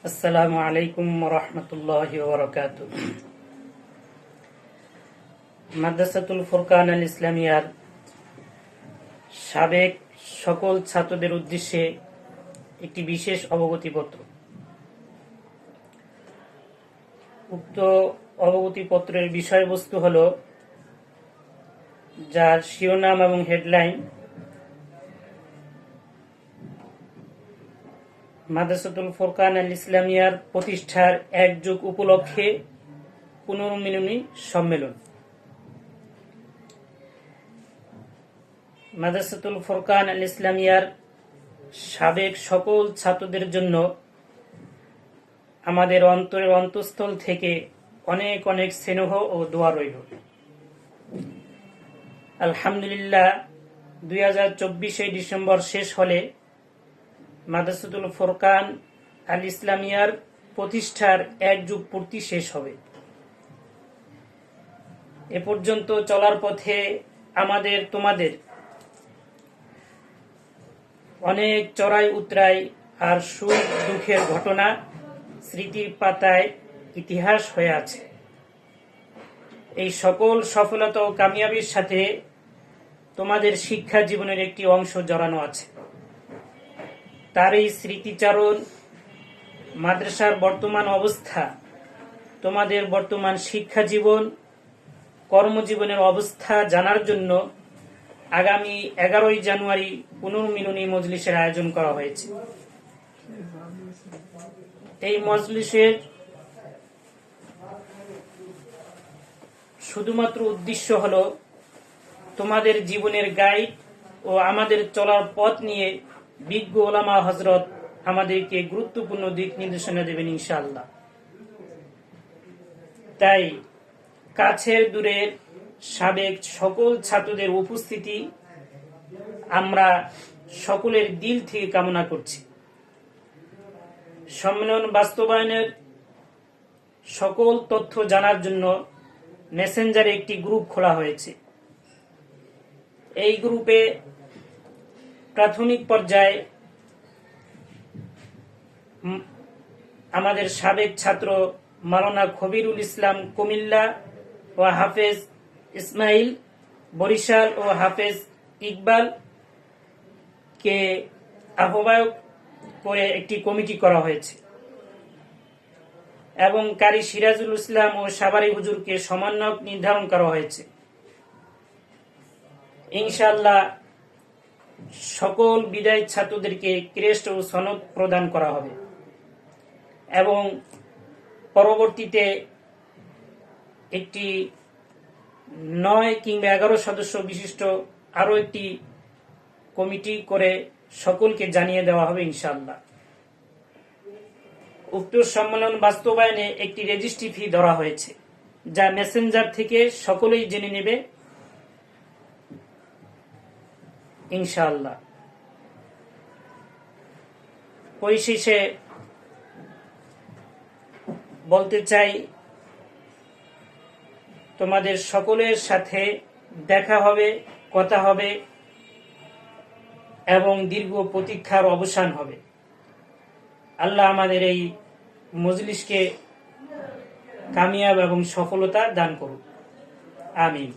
আসসালামু আলাইকুম রহমতুল্লাহি ওয়া বারাকাতুহু। মাদ্রাসাতুল ফুরকান আল ইসলামিয়ার সাবেক সকল ছাত্রদের উদ্দেশ্যে একটি বিশেষ অবগতিপত্র। উক্ত অবগতিপত্রের বিষয়বস্তু হল, যার শিরোনাম এবং হেডলাইন: মাদ্রাসাতুল ফুরকান আল ইসলামিয়ার প্রতিষ্ঠার 1 যুগ উপলক্ষে পুনর্মিলনী সম্মেলন। মাদ্রাসাতুল ফুরকান আল ইসলামিয়ার সাবেক সকল ছাত্রদের জন্য আমাদের অন্তরের অন্তঃস্থল থেকে অনেক অনেক স্নেহ ও দোয়া রইল। আলহামদুলিল্লাহ, 2024 ডিসেম্বর শেষ হলে মাদ্রাসাতুল ফুরকান আল ইসলামিয়ার প্রতিষ্ঠার 1 যুগ পূর্তি শেষ হবে। এ পর্যন্ত চলার পথে আমাদের তোমাদের অনেক চড়াই উতরাই আর সুখ দুঃখের ঘটনা স্মৃতির পাতায় ইতিহাস হয়ে আছে। এই সকল সফলতা ও কামিয়াবির সাথে তোমাদের শিক্ষা জীবনের একটি অংশ জড়ানো আছে। তার এই স্মৃতিচারণ, মাদ্রাসার বর্তমান অবস্থা, তোমাদের বর্তমান শিক্ষা জীবন, কর্মজীবনের অবস্থা জানার জন্য আগামী 11 জানুয়ারি পুনর্মিলনী মজলিসের আয়োজন করা হয়েছে। এই মজলিসের শুধুমাত্র উদ্দেশ্য হল তোমাদের জীবনের গাইড ও আমাদের চলার পথ নিয়ে বিজ্ঞ ওলামা হযরত আমাদেরকে গুরুত্বপূর্ণ দিক নির্দেশনা দেবেন ইনশাআল্লাহ। তাই কাছের দূরের সাবেক সকল ছাত্রদের উপস্থিতি আমরা সকলের দিল থেকে কামনা করছি। সম্মেলন বাস্তবায়নের সকল তথ্য জানার জন্য মেসেঞ্জারে একটি গ্রুপ খোলা হয়েছে। এই গ্রুপে প্রাথমিক পর্যায়ে আমাদের সাবেক ছাত্র মাওলানা খবিরুল ইসলাম কুমিল্লা ও হাফেজ ইসমাইল বরিশাল ও হাফেজ ইকবাল কে আহ্বায়ক করে একটি কমিটি করা হয়েছে এবং কারি সিরাজুল ইসলাম ও সাবারি হুজুরকে সমন্বয়ক নির্ধারণ করা হয়েছে। ইনশাআল্লাহ সকল বিদায়ী ছাত্রদেরকে ক্রেস্ট ও সনদ প্রদান করা হবে এবং পরবর্তীতে একটি 9 কিংবা 11 সদস্য বিশিষ্ট আরো একটি কমিটি করে সকলকে জানিয়ে দেওয়া হবে ইনশাআল্লাহ। উক্ত সম্মেলন বাস্তবায়নে একটি রেজিস্ট্রি ফি ধরা হয়েছে, যা মেসেঞ্জার থেকে সকলেই জেনে নেবে ইনশাআল্লাহ। পরিশেষে বলতে চাই, তোমাদের সকলের সাথে দেখা হবে, কথা হবে এবং দীর্ঘ প্রতীক্ষার অবসান হবে। আল্লাহ আমাদের এই মজলিসকে কামিয়াব এবং সফলতা দান করুন, আমিন।